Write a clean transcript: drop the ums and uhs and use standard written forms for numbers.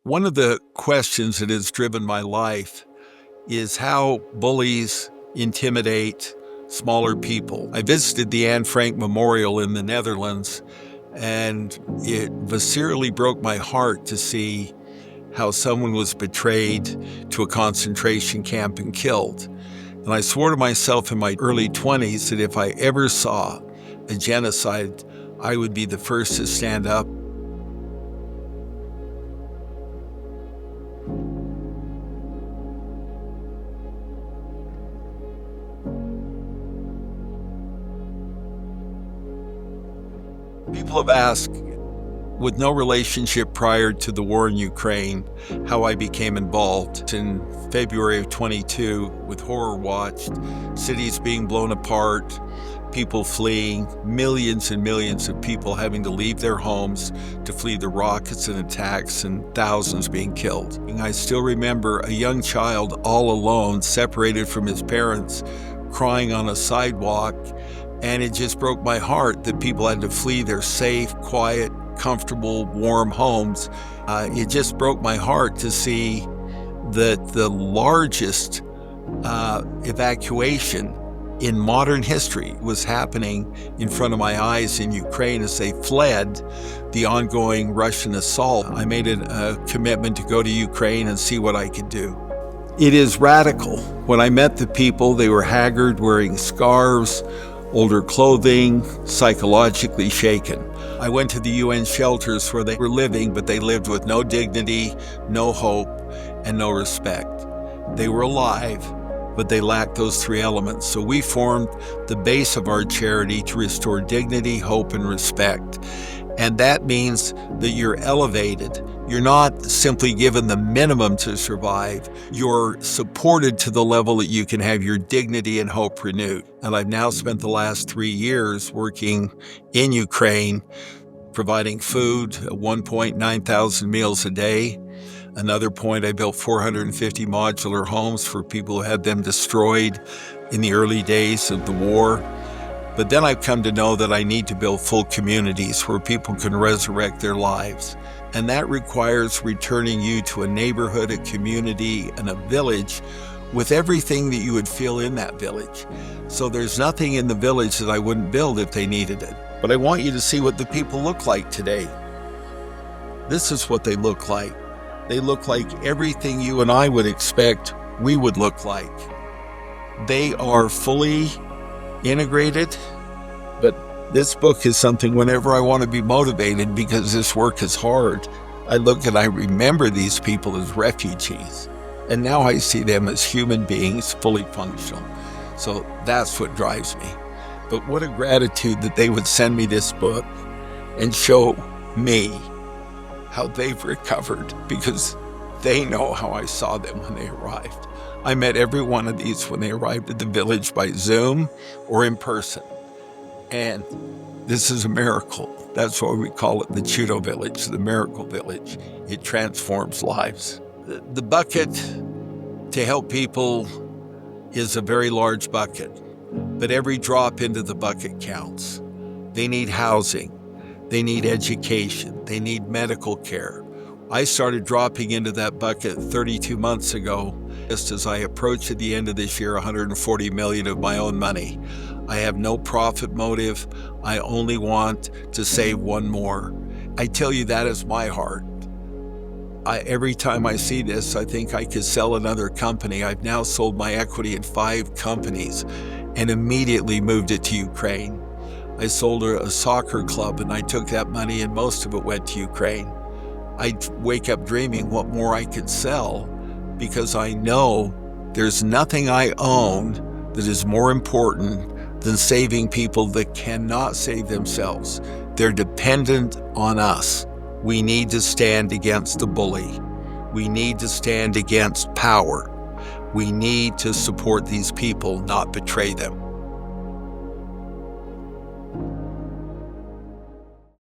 One of the questions that has driven my life is how bullies intimidate smaller people. I visited the Anne Frank Memorial in the Netherlands, and it viscerally broke my heart to see how someone was betrayed to a concentration camp and killed. And I swore to myself in my early 20s that if I ever saw a genocide, I would be the first to stand up. People have asked, with no relationship prior to the war in Ukraine, how I became involved. In February of 22, with horror watched, cities being blown apart, people fleeing, millions and millions of people having to leave their homes to flee the rockets and attacks, and thousands being killed. And I still remember a young child all alone, separated from his parents, crying on a sidewalk. And it just broke my heart that people had to flee their safe, quiet, comfortable, warm homes. It just broke my heart to see that the largest evacuation in modern history was happening in front of my eyes in Ukraine as they fled the ongoing Russian assault. I made a commitment to go to Ukraine and see what I could do. It is radical. When I met the people, they were haggard, wearing scarves, older clothing, psychologically shaken. I went to the UN shelters where they were living, but they lived with no dignity, no hope, and no respect. They were alive, but they lacked those three elements. So we formed the base of our charity to restore dignity, hope, and respect. And that means that you're elevated. You're not simply given the minimum to survive. You're supported to the level that you can have your dignity and hope renewed. And I've now spent the last 3 years working in Ukraine, providing food, at 1,900 meals a day. Another point, I built 450 modular homes for people who had them destroyed in the early days of the war. But then I've come to know that I need to build full communities where people can resurrect their lives. And that requires returning you to a neighborhood, a community, and a village with everything that you would feel in that village. So there's nothing in the village that I wouldn't build if they needed it. But I want you to see what the people look like today. This is what they look like. They look like everything you and I would expect we would look like. They are fully integrated, but this book is something whenever I want to be motivated because this work is hard, I look and I remember these people as refugees, and now I see them as human beings, fully functional. So that's what drives me. But what a gratitude that they would send me this book and show me how they've recovered, because they know how I saw them when they arrived. I met every one of these when they arrived at the village by Zoom or in person. And this is a miracle. That's why we call it the Judo Village, the Miracle Village. It transforms lives. The bucket to help people is a very large bucket, but every drop into the bucket counts. They need housing. They need education. They need medical care. I started dropping into that bucket 32 months ago, just as I approach at the end of this year $140 million of my own money. I have no profit motive. I only want to save one more. I tell you, that is my heart. Every time I see this, I think I could sell another company. I've now sold my equity in 5 companies and immediately moved it to Ukraine. I sold a soccer club and I took that money and most of it went to Ukraine. I wake up dreaming what more I could sell, because I know there's nothing I own that is more important than saving people that cannot save themselves. They're dependent on us. We need to stand against the bully. We need to stand against power. We need to support these people, not betray them.